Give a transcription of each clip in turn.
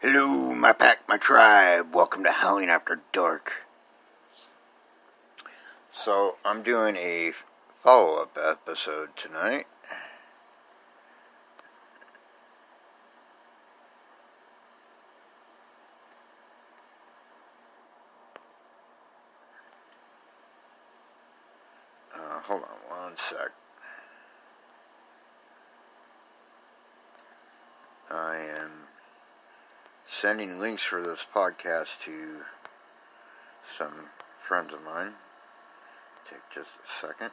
Hello, my pack, my tribe. Welcome to Howling After Dark. So, I'm doing a follow-up episode tonight. Hold on one sec. I am sending links for this podcast to some friends of mine. Take just a second.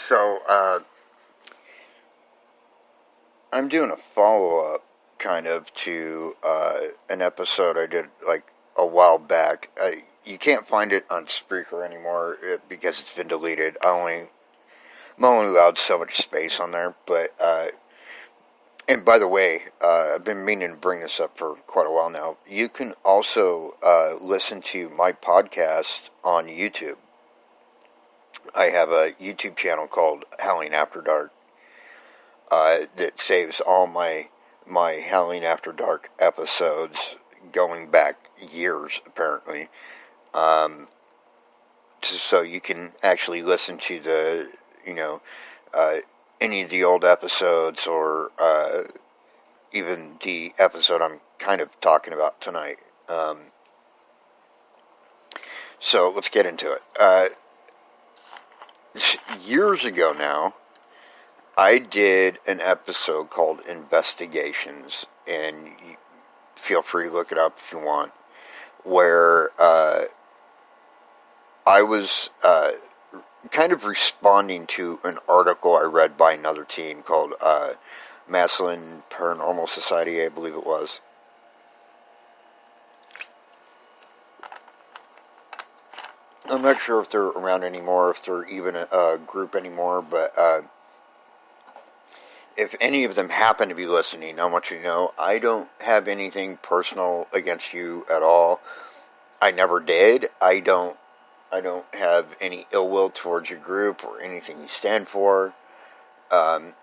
So, I'm doing a follow-up, kind of, to an episode I did, like, a while back. You can't find it on Spreaker anymore because it's been deleted. I'm only allowed so much space on there, but, and by the way, I've been meaning to bring this up for quite a while now. You can also listen to my podcast on YouTube. I have a YouTube channel called Howling After Dark that saves all my Howling After Dark episodes going back years, apparently. So you can actually listen to the, any of the old episodes or even the episode I'm kind of talking about tonight. So let's get into it. Years ago now, I did an episode called Investigations, and you feel free to look it up if you want, where I was kind of responding to an article I read by another team called Maslin Paranormal Society, I believe it was. I'm not sure if they're around anymore, if they're even a group anymore, but if any of them happen to be listening, I want you to know I don't have anything personal against you at all. I never did. I don't have any ill will towards your group or anything you stand for. And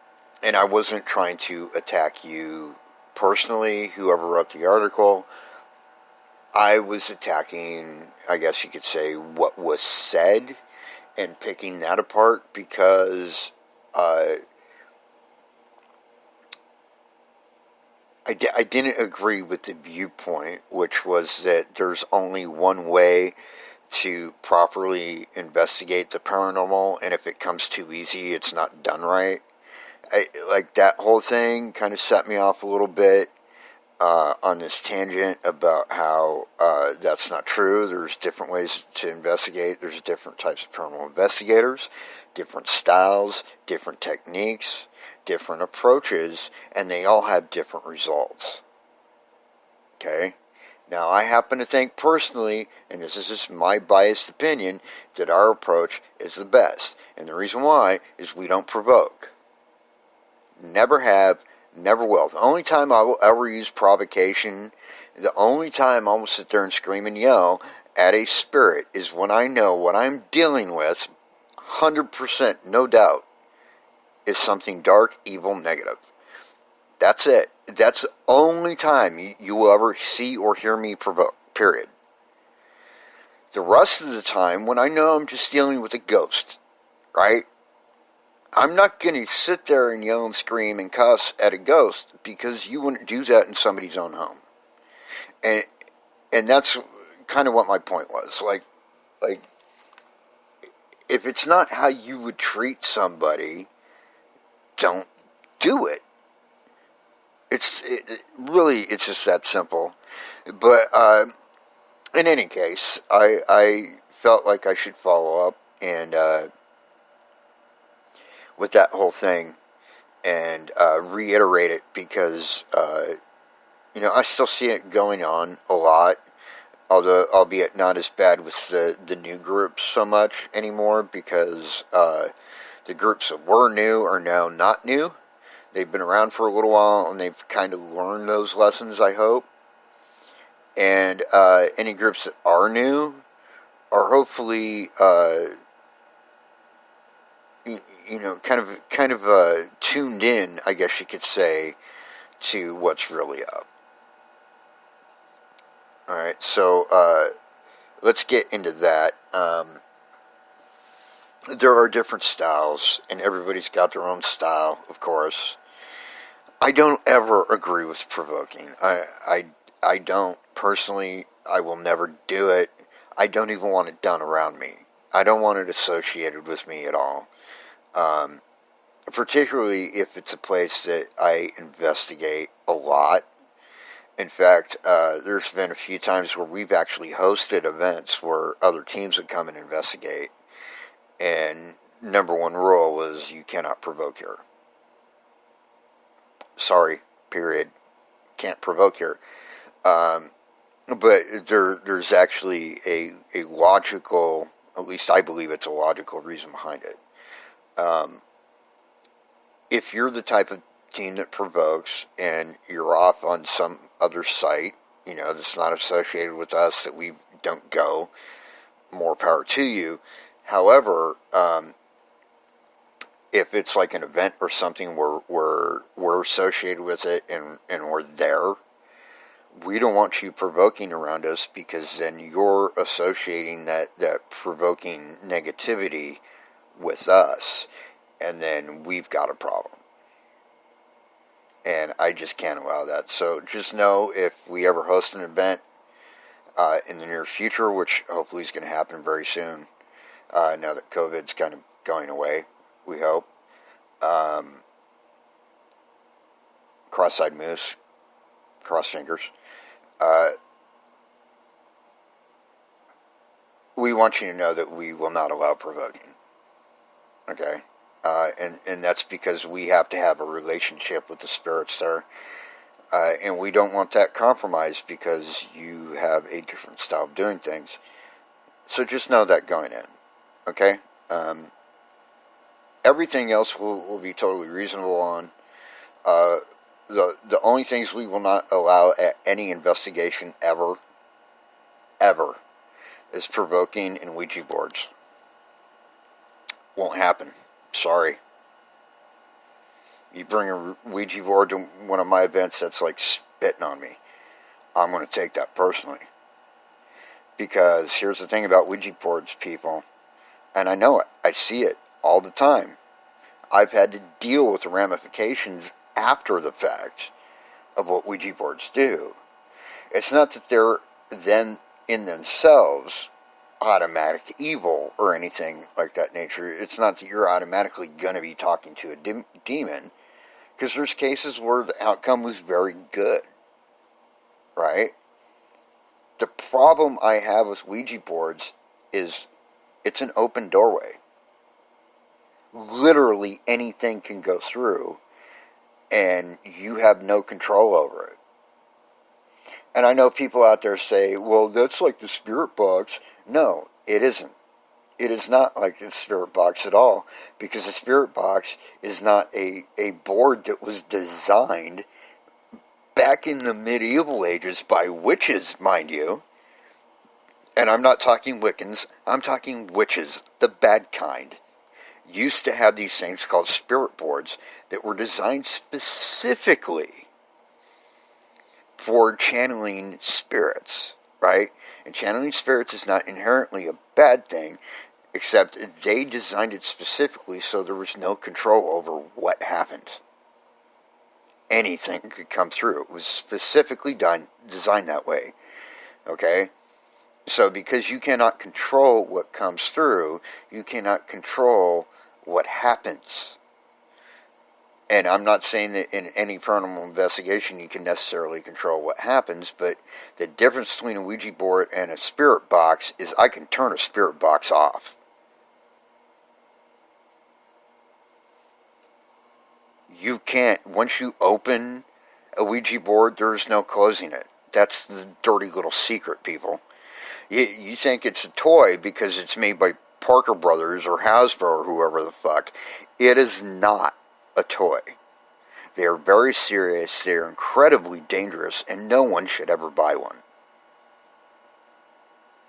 I wasn't trying to attack you personally, whoever wrote the article. I was attacking, I guess you could say, what was said and picking that apart because I didn't agree with the viewpoint, which was that there's only one way to properly investigate the paranormal, and if it comes too easy, it's not done right. Like, that whole thing kind of set me off a little bit on this tangent about how that's not true. There's different ways to investigate. There's different types of paranormal investigators, different styles, different techniques, different approaches, and they all have different results. Okay? Now, I happen to think personally, and this is just my biased opinion, that our approach is the best. And the reason why is we don't provoke. Never have, never will. The only time I will ever use provocation, the only time I will sit there and scream and yell at a spirit is when I know what I'm dealing with, 100%, no doubt, is something dark, evil, negative. That's it. That's the only time you will ever see or hear me provoke, period. The rest of the time, when I know I'm just dealing with a ghost, right? I'm not going to sit there and yell and scream and cuss at a ghost because you wouldn't do that in somebody's own home. And that's kind of what my point was. Like, if it's not how you would treat somebody, don't do it. It's just that simple. But in any case, I felt like I should follow up and with that whole thing and reiterate it because I still see it going on a lot, although albeit not as bad with the new groups so much anymore because the groups that were new are now not new. They've been around for a little while, and they've kind of learned those lessons, I hope. And any groups that are new are hopefully, kind of tuned in, I guess you could say, to what's really up. All right, so let's get into that. There are different styles, and everybody's got their own style, of course. I don't ever agree with provoking. I don't personally. I will never do it. I don't even want it done around me. I don't want it associated with me at all. Particularly if it's a place that I investigate a lot. In fact, there's been a few times where we've actually hosted events where other teams would come and investigate. And number one rule was you cannot provoke here. Sorry, period. Can't provoke here. But there's actually a logical, at least I believe it's a logical reason behind it. If you're the type of team that provokes and you're off on some other site, that's not associated with us, that we don't go, more power to you. However, if it's like an event or something where we're associated with it and we're there, we don't want you provoking around us, because then you're associating that provoking negativity with us, and then we've got a problem. And I just can't allow that. So just know, if we ever host an event in the near future, which hopefully is going to happen very soon, now that COVID's kind of going away, we hope. Cross-eyed moose, cross fingers. We want you to know that we will not allow provoking. Okay? And that's because we have to have a relationship with the spirits there. And we don't want that compromised because you have a different style of doing things. So just know that going in. Okay? Everything else will be totally reasonable on. The only things we will not allow at any investigation ever is provoking and Ouija boards. Won't happen. Sorry. You bring a Ouija board to one of my events, that's like spitting on me. I'm going to take that personally. Because here's the thing about Ouija boards, people. And I know it. I see it all the time. I've had to deal with the ramifications after the fact of what Ouija boards do. It's not that they're then in themselves automatic evil or anything like that nature. It's not that you're automatically going to be talking to a demon, because there's cases where the outcome was very good, right? The problem I have with Ouija boards is it's an open doorway. Literally anything can go through, and you have no control over it. And I know people out there say, well, that's like the spirit box. No, it isn't. It is not like the spirit box at all, because the spirit box is not a board that was designed back in the medieval ages by witches, mind you. And I'm not talking Wiccans, I'm talking witches, the bad kind. Used to have these things called spirit boards that were designed specifically for channeling spirits, right? And channeling spirits is not inherently a bad thing, except they designed it specifically so there was no control over what happened. Anything could come through. It was specifically designed that way, okay? So because you cannot control what comes through, you cannot control what happens. And I'm not saying that in any paranormal investigation you can necessarily control what happens, but the difference between a Ouija board and a spirit box is I can turn a spirit box off. You can't. Once you open a Ouija board, there's no closing it. That's the dirty little secret, people. You think it's a toy because it's made by Parker Brothers or Hasbro or whoever the fuck. It is not a toy. They are very serious, they are incredibly dangerous, and no one should ever buy one.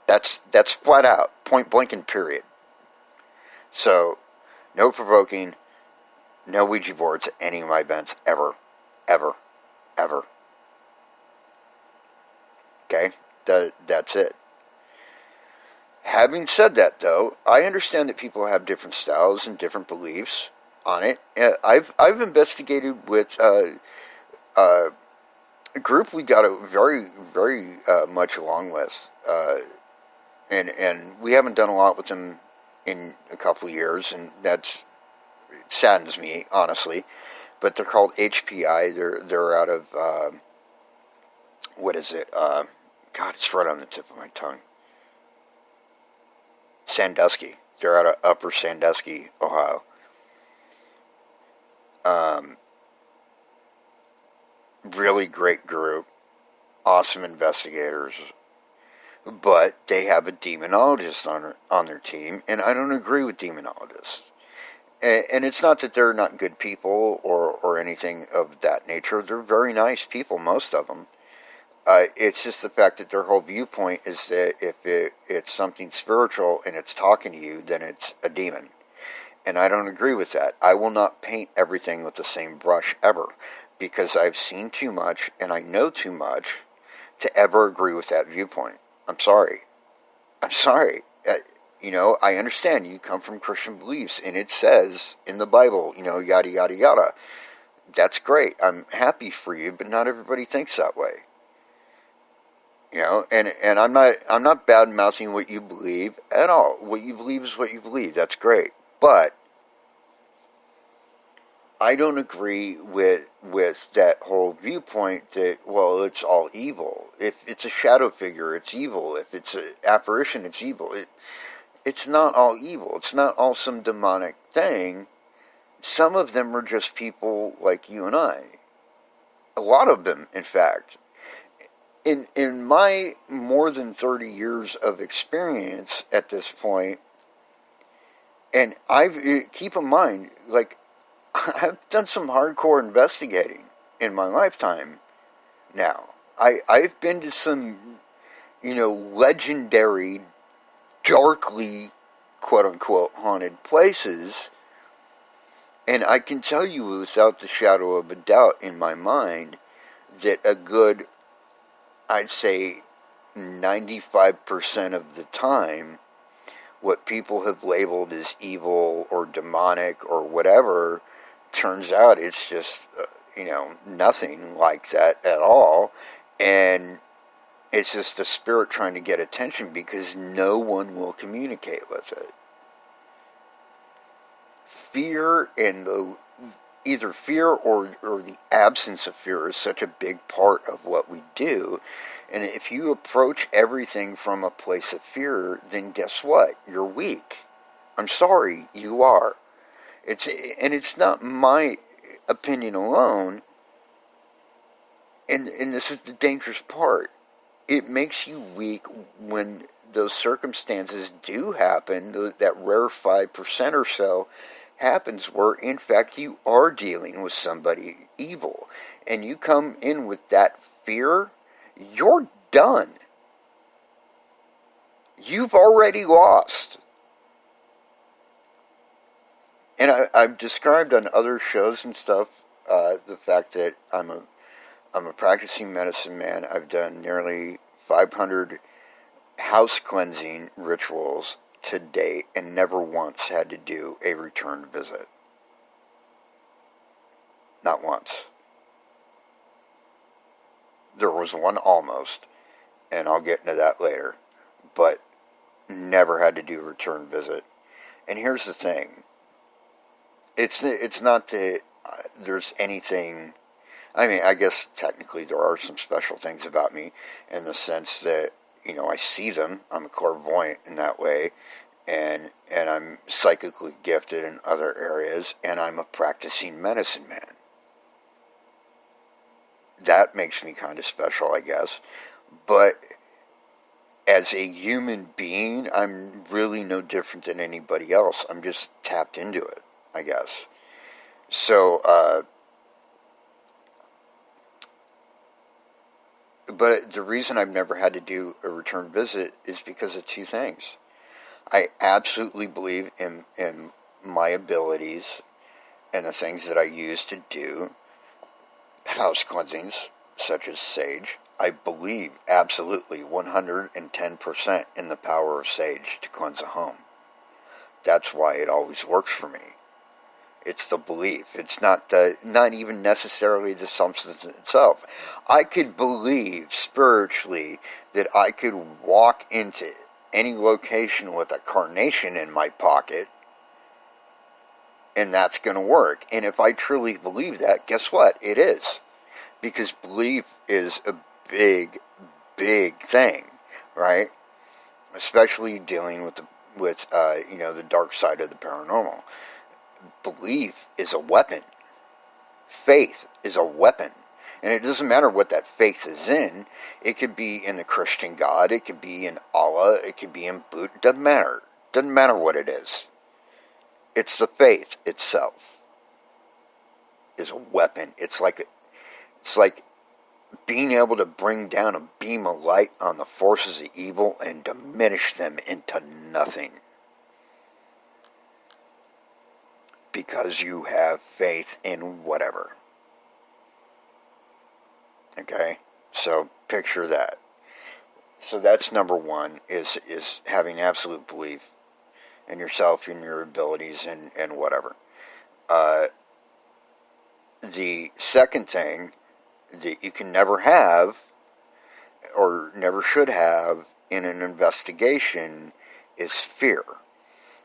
That's flat out, point blank and period. So, no provoking, no Ouija boards at any of my events, ever, ever, ever. Okay? That's it. Having said that, though, I understand that people have different styles and different beliefs on it. I've investigated with a group we got very, very much along with, and we haven't done a lot with them in a couple of years, and that saddens me, honestly. But they're called HPI. They're out of what is it? God, it's right on the tip of my tongue. Sandusky. They're out of Upper Sandusky, Ohio. Really great group, awesome investigators, but they have a demonologist on their team, and I don't agree with demonologists. And it's not that they're not good people or anything of that nature. They're very nice people, most of them. It's just the fact that their whole viewpoint is that if it's something spiritual and it's talking to you, then it's a demon. And I don't agree with that. I will not paint everything with the same brush ever, because I've seen too much and I know too much to ever agree with that viewpoint. I'm sorry. I'm sorry. I understand you come from Christian beliefs, and it says in the Bible, yada, yada, yada. That's great. I'm happy for you, but not everybody thinks that way. And I'm not bad mouthing what you believe at all. What you believe is what you believe. That's great. But I don't agree with that whole viewpoint that, well, it's all evil. If it's a shadow figure, it's evil. If it's an apparition, it's evil. It's not all evil. It's not all some demonic thing. Some of them are just people like you and I. A lot of them, in fact. In my more than 30 years of experience at this point, and keep in mind, like, I've done some hardcore investigating in my lifetime now. I've been to some, legendary, darkly, quote-unquote, haunted places, and I can tell you without the shadow of a doubt in my mind that a good, I'd say, 95% of the time, what people have labeled as evil or demonic or whatever, turns out it's just, nothing like that at all. And it's just a spirit trying to get attention because no one will communicate with it. Fear and either fear or the absence of fear is such a big part of what we do. And if you approach everything from a place of fear, then guess what? You're weak. I'm sorry, you are. It's not my opinion alone. And this is the dangerous part. It makes you weak when those circumstances do happen, that rare 5% or so happens where, in fact, you are dealing with somebody evil. And you come in with that fear, you're done. You've already lost. And I've described on other shows and stuff the fact that I'm a practicing medicine man. I've done nearly 500 house cleansing rituals to date and never once had to do a return visit. Not once. There was one almost, and I'll get into that later, but never had to do a return visit. And here's the thing. It's not that there's anything. I mean, I guess technically there are some special things about me in the sense that, I see them. I'm a clairvoyant in that way, and I'm psychically gifted in other areas, and I'm a practicing medicine man. That makes me kind of special, I guess. But as a human being, I'm really no different than anybody else. I'm just tapped into it, I guess. So, but the reason I've never had to do a return visit is because of two things. I absolutely believe in my abilities and the things that I use to do house cleansings, such as sage. I believe absolutely 110% in the power of sage to cleanse a home. That's why it always works for me. It's the belief. It's not even necessarily the substance itself. I could believe spiritually that I could walk into any location with a carnation in my pocket, and that's going to work. And if I truly believe that, guess what? It is. Because belief is a big, big thing, right? Especially dealing with with the dark side of the paranormal. Belief is a weapon. Faith is a weapon. And it doesn't matter what that faith is in. It could be in the Christian God. It could be in Allah. It could be in Buddha. It doesn't matter. It doesn't matter what it is. It's the faith itself is a weapon. It's like being able to bring down a beam of light on the forces of evil and diminish them into nothing. Because you have faith in whatever. Okay? So picture that. So that's number one, is having absolute belief in yourself, in your abilities, and whatever. The second thing that you can never have, or never should have, in an investigation is fear.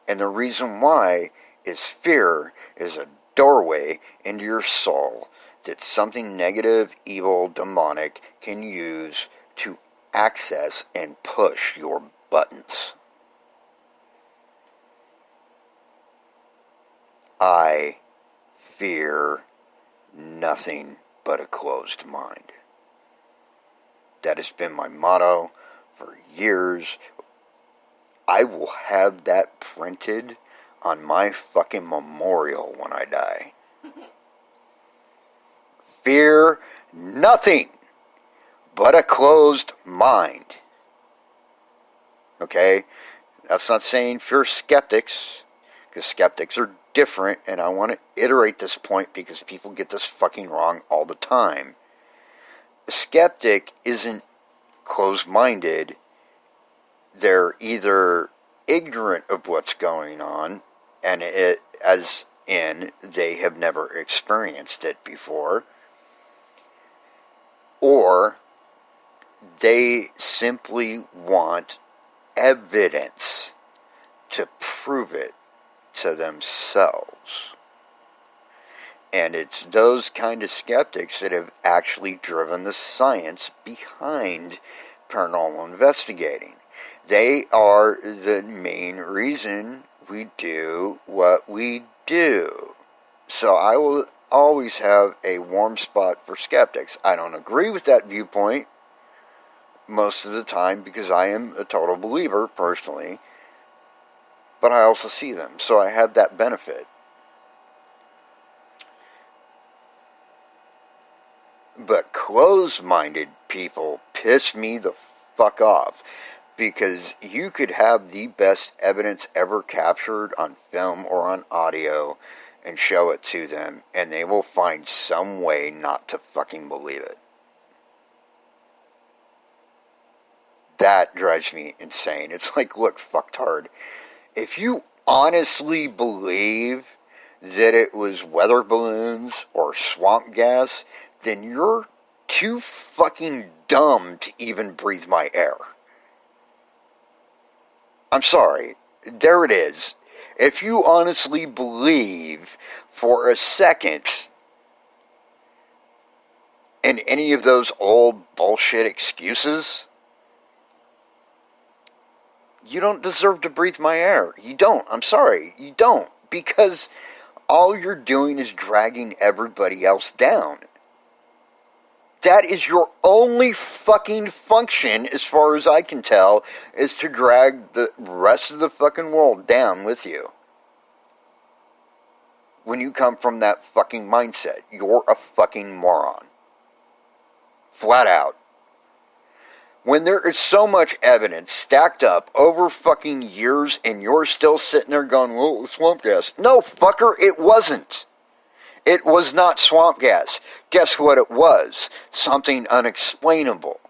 And the reason why is fear is a doorway into your soul that something negative, evil, demonic can use to access and push your buttons. I fear nothing but a closed mind. That has been my motto for years. I will have that printed on my fucking memorial when I die. Fear nothing but a closed mind. Okay? That's not saying fear skeptics, because skeptics are different, and I want to iterate this point because people get this fucking wrong all the time. A skeptic isn't closed-minded. They're either ignorant of what's going on, and they have never experienced it before, or they simply want evidence to prove it to themselves. And it's those kind of skeptics that have actually driven the science behind paranormal investigating. They are the main reason we do what we do. So I will always have a warm spot for skeptics. I don't agree with that viewpoint most of the time because I am a total believer personally, but I also see them, so I have that benefit. But closed-minded people piss me the fuck off, because you could have the best evidence ever captured on film or on audio and show it to them, and they will find some way not to fucking believe it. That drives me insane. It's like, look, fucktard, if you honestly believe that it was weather balloons or swamp gas, then you're too fucking dumb to even breathe my air. I'm sorry. There it is. If you honestly believe for a second in any of those old bullshit excuses, you don't deserve to breathe my air. You don't. I'm sorry. You don't. Because all you're doing is dragging everybody else down. That is your only fucking function, as far as I can tell, is to drag the rest of the fucking world down with you. When you come from that fucking mindset, you're a fucking moron. Flat out. When there is so much evidence stacked up over fucking years and you're still sitting there going, well, it was swamp gas. No, fucker, it wasn't. It was not swamp gas. Guess what it was? Something unexplainable.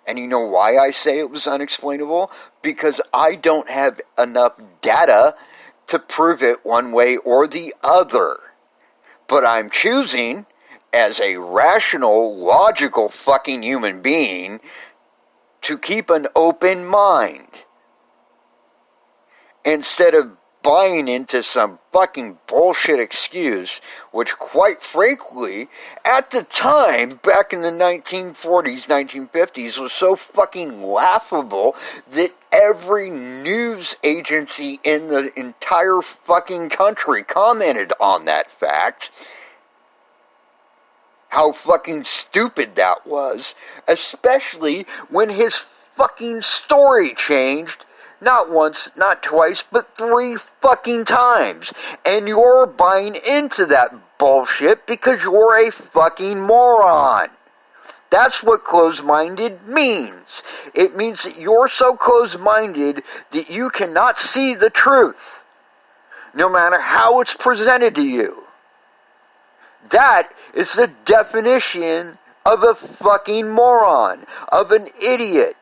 And you know why I say it was unexplainable? Because I don't have enough data to prove it one way or the other. But I'm choosing, as a rational, logical fucking human being, to keep an open mind. Instead of buying into some fucking bullshit excuse, which quite frankly, at the time, back in the 1940s, 1950s, was so fucking laughable that Every news agency in the entire fucking country commented on that fact. How fucking stupid that was. Especially when his fucking story changed. Not once, not twice, but 3 fucking times. And you're buying into that bullshit because you're a fucking moron. That's what closed-minded means. It means that you're so closed-minded that you cannot see the truth, no matter how it's presented to you. That is the definition of a fucking moron, of an idiot,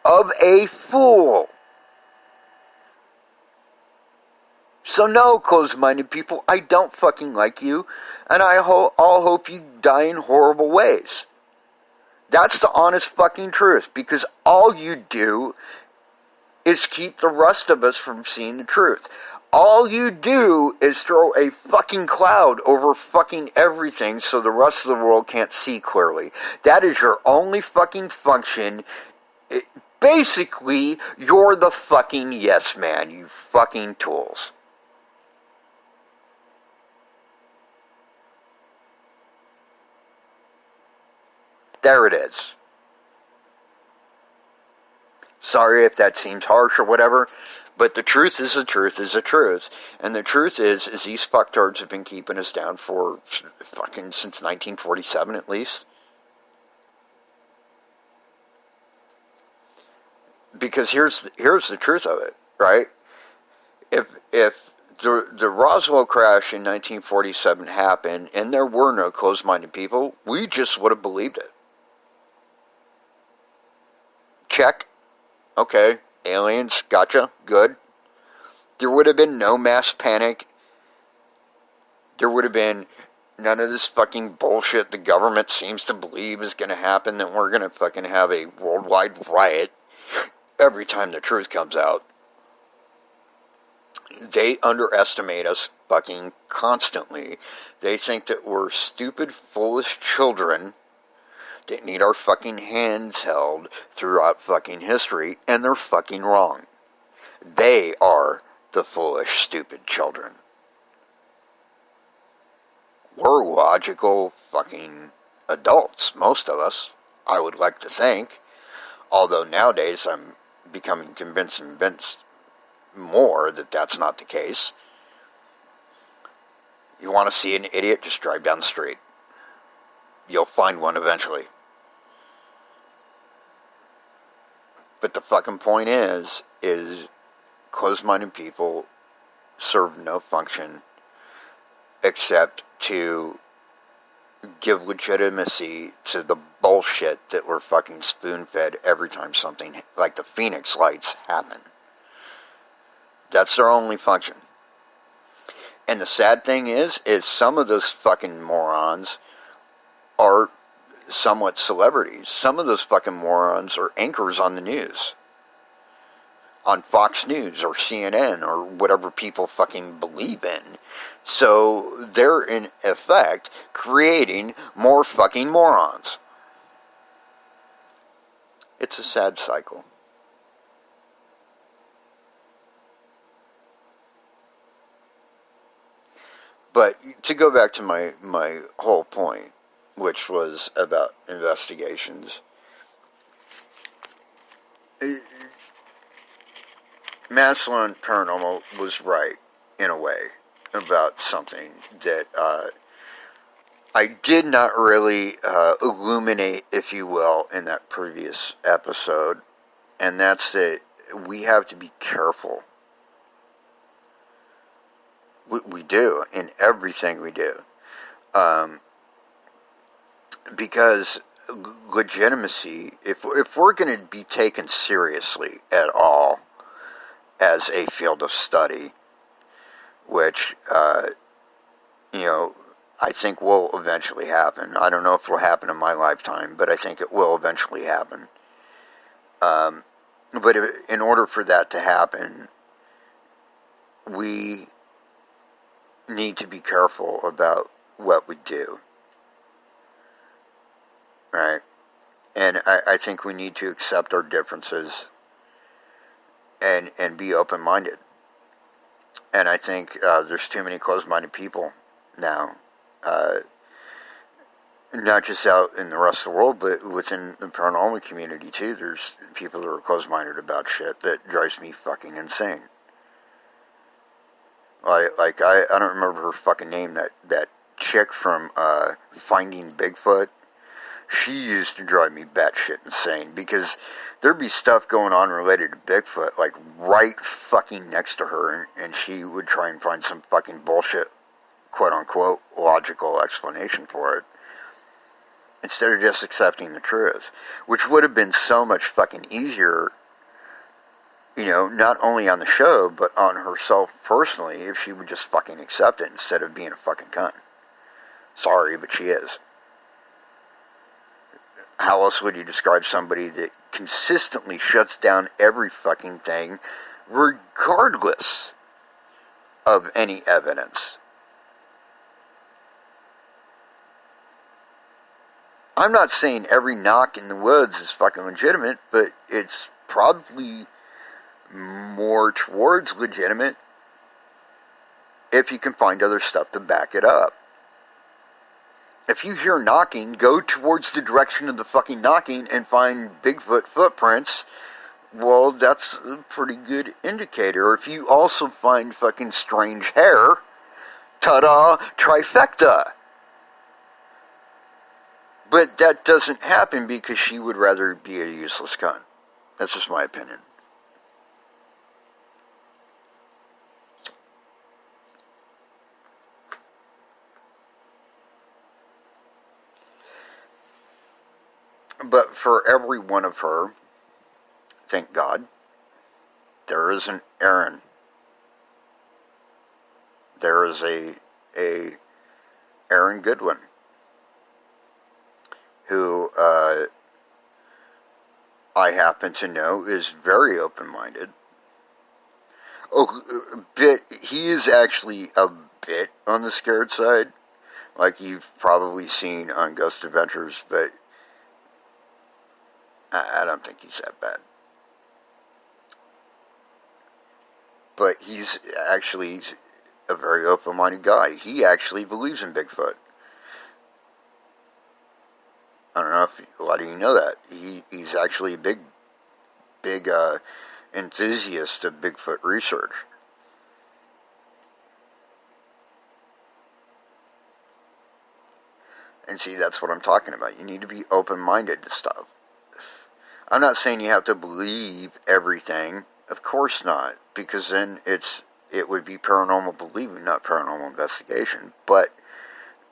of a fool. So no, closed-minded people, I don't fucking like you, and I'll hope you die in horrible ways. That's the honest fucking truth, because all you do is keep the rest of us from seeing the truth. All you do is throw a fucking cloud over fucking everything so the rest of the world can't see clearly. That is your only fucking function. Basically, you're the fucking yes man, you fucking tools. There it is. Sorry if that seems harsh or whatever, but the truth is the truth is the truth. And the truth is these fucktards have been keeping us down for fucking since 1947 at least. Because here's the truth of it, right? If the Roswell crash in 1947 happened and there were no closed-minded people, we just would have believed it. Check. Okay, aliens, gotcha, good. There would have been no mass panic. There would have been none of this fucking bullshit the government seems to believe is going to happen, that we're going to fucking have a worldwide riot every time the truth comes out. They underestimate us fucking constantly. They think that we're stupid, foolish children that need our fucking hands held throughout fucking history, and they're fucking wrong. They are the foolish, stupid children. We're logical fucking adults, most of us, I would like to think. Although nowadays I'm becoming convinced more that that's not the case. You want to see an idiot, just drive down the street. You'll find one eventually. But the fucking point is closed-minded people serve no function except to give legitimacy to the bullshit that we're fucking spoon-fed every time something like the Phoenix Lights happen. That's their only function. And the sad thing is some of those fucking morons are somewhat celebrities. Some of those fucking morons are anchors on the news. On Fox News or CNN or whatever people fucking believe in. So they're in effect creating more fucking morons. It's a sad cycle. But to go back to my whole point, which was about investigations, Maslin Paranormal was right, in a way, about something that I did not really illuminate, if you will, in that previous episode, and that's that we have to be careful. We do, in everything we do. Because legitimacy, if we're going to be taken seriously at all as a field of study, which, I think will eventually happen. I don't know if it will happen in my lifetime, but I think it will eventually happen. But in order for that to happen, we need to be careful about what we do. Right? And I think we need to accept our differences and be open-minded. And I think there's too many closed-minded people now. Not just out in the rest of the world, but within the paranormal community too. There's people that are closed-minded about shit that drives me fucking insane. Like I don't remember her fucking name. That chick from Finding Bigfoot. She used to drive me batshit insane because there'd be stuff going on related to Bigfoot, like right fucking next to her, and she would try and find some fucking bullshit, quote unquote, logical explanation for it, instead of just accepting the truth, which would have been so much fucking easier, you know, not only on the show, but on herself personally, if she would just fucking accept it instead of being a fucking cunt. Sorry, but she is. How else would you describe somebody that consistently shuts down every fucking thing, regardless of any evidence? I'm not saying every knock in the woods is fucking legitimate, but it's probably more towards legitimate if you can find other stuff to back it up. If you hear knocking, go towards the direction of the fucking knocking and find Bigfoot footprints. Well, that's a pretty good indicator. If you also find fucking strange hair, ta-da, trifecta. But that doesn't happen because she would rather be a useless cunt. That's just my opinion. But for every one of her, thank God, there is an Aaron. There is a Aaron Goodwin, who I happen to know is very open-minded. He is actually a bit on the scared side, like you've probably seen on Ghost Adventures, but I don't think he's that bad. But he's actually a very open-minded guy. He actually believes in Bigfoot. I don't know if a lot of you know that. He's actually a big enthusiast of Bigfoot research. And see, that's what I'm talking about. You need to be open-minded to stuff. I'm not saying you have to believe everything. Of course not. Because then it would be paranormal believing, not paranormal investigation. But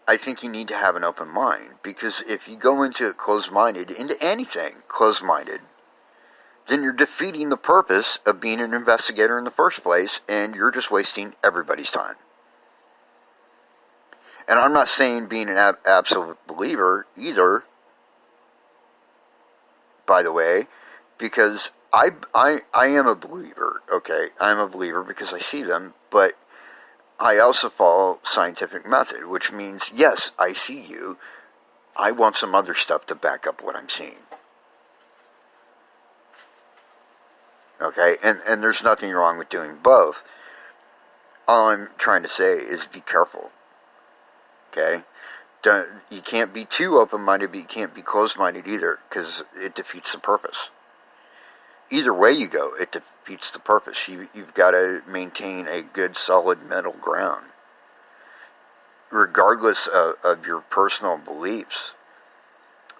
I think you need to have an open mind. Because if you go into it closed-minded, into anything closed-minded, then you're defeating the purpose of being an investigator in the first place, and you're just wasting everybody's time. And I'm not saying being an absolute believer either, by the way, because I am a believer, okay? I'm a believer because I see them, but I also follow scientific method, which means, yes, I see you. I want some other stuff to back up what I'm seeing. Okay? And there's nothing wrong with doing both. All I'm trying to say is be careful. Okay? You can't be too open-minded, but you can't be closed-minded either, because it defeats the purpose. Either way you go, it defeats the purpose. You've got to maintain a good, solid middle ground, regardless of your personal beliefs.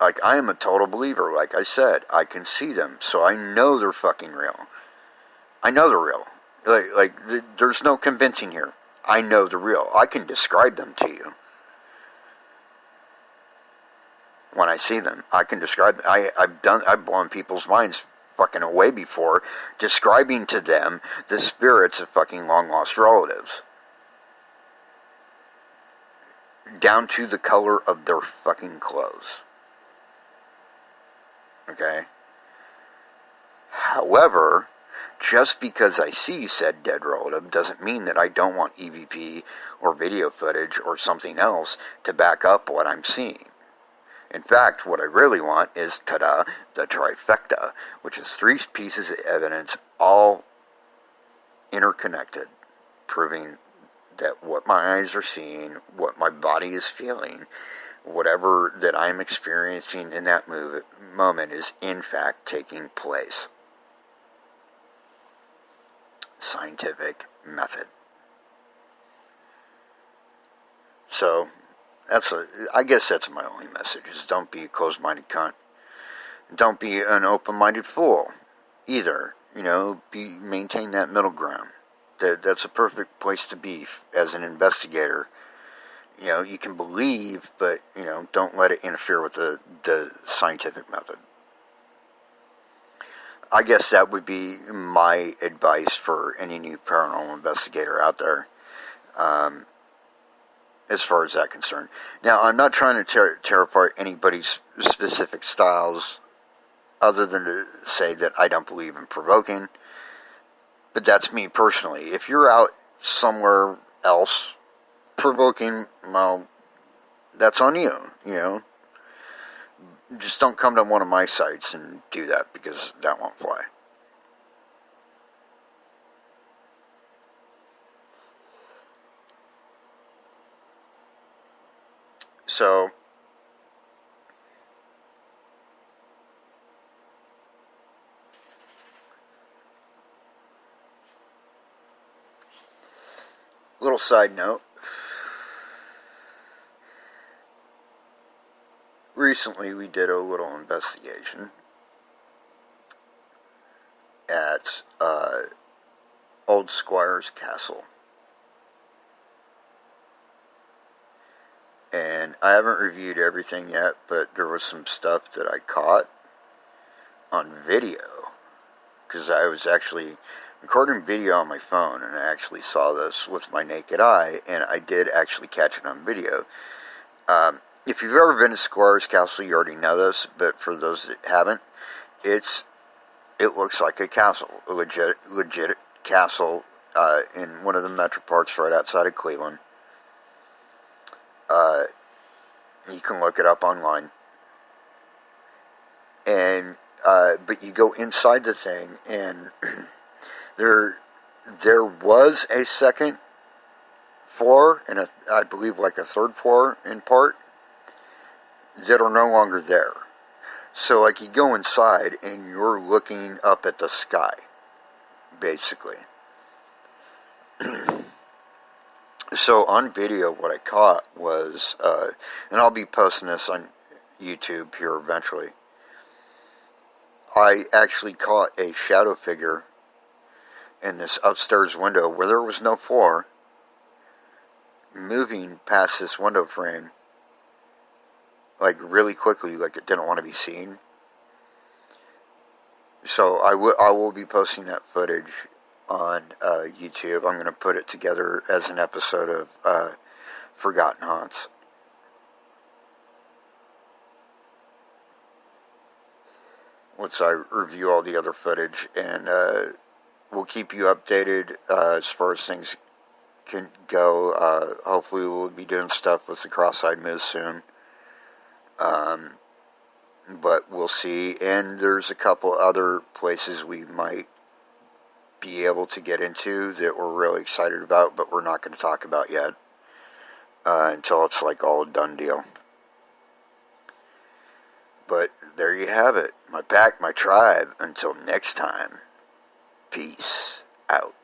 Like, I am a total believer. Like I said, I can see them, so I know they're fucking real. I know they're real. Like there's no convincing here. I know they're real. I can describe them to you. When I see them, I can describe them. I've blown people's minds fucking away before, describing to them the spirits of fucking long-lost relatives. Down to the color of their fucking clothes. Okay? However, just because I see said dead relative doesn't mean that I don't want EVP or video footage or something else to back up what I'm seeing. In fact, what I really want is, ta-da, the trifecta, which is 3 pieces of evidence all interconnected, proving that what my eyes are seeing, what my body is feeling, whatever that I'm experiencing in that moment is in fact taking place. Scientific method. So, I guess that's my only message, is don't be a closed-minded cunt. Don't be an open-minded fool, either. Maintain that middle ground. That's a perfect place to be as an investigator. You can believe, but, don't let it interfere with the scientific method. I guess that would be my advice for any new paranormal investigator out there, as far as that concerned. Now, I'm not trying to tear apart anybody's specific styles, other than to say that I don't believe in provoking. But that's me personally. If you're out somewhere else provoking, well, that's on you, Just don't come to one of my sites and do that, because that won't fly. So, little side note. Recently we did a little investigation at Old Squire's Castle. And I haven't reviewed everything yet, but there was some stuff that I caught on video, because I was actually recording video on my phone, and I actually saw this with my naked eye, and I did actually catch it on video. If you've ever been to Squire's Castle, you already know this, but for those that haven't, it looks like a castle, a legit castle in one of the metro parks right outside of Cleveland. You can look it up online. And but you go inside the thing, and there was a second floor and I believe like a third floor in part that are no longer there. So like you go inside and you're looking up at the sky, basically. So on video, what I caught was, and I'll be posting this on YouTube here eventually, I actually caught a shadow figure in this upstairs window where there was no floor, moving past this window frame, like really quickly, like it didn't want to be seen. So I will be posting that footage on YouTube. I'm going to put it together as an episode of Forgotten Haunts. Once I review all the other footage, and we'll keep you updated as far as things can go. Hopefully we'll be doing stuff with the Cross-Eyed Moose soon. But we'll see. And there's a couple other places we might be able to get into that we're really excited about, but we're not going to talk about yet until it's like all a done deal. But there you have it. My pack, my tribe. Until next time, peace out.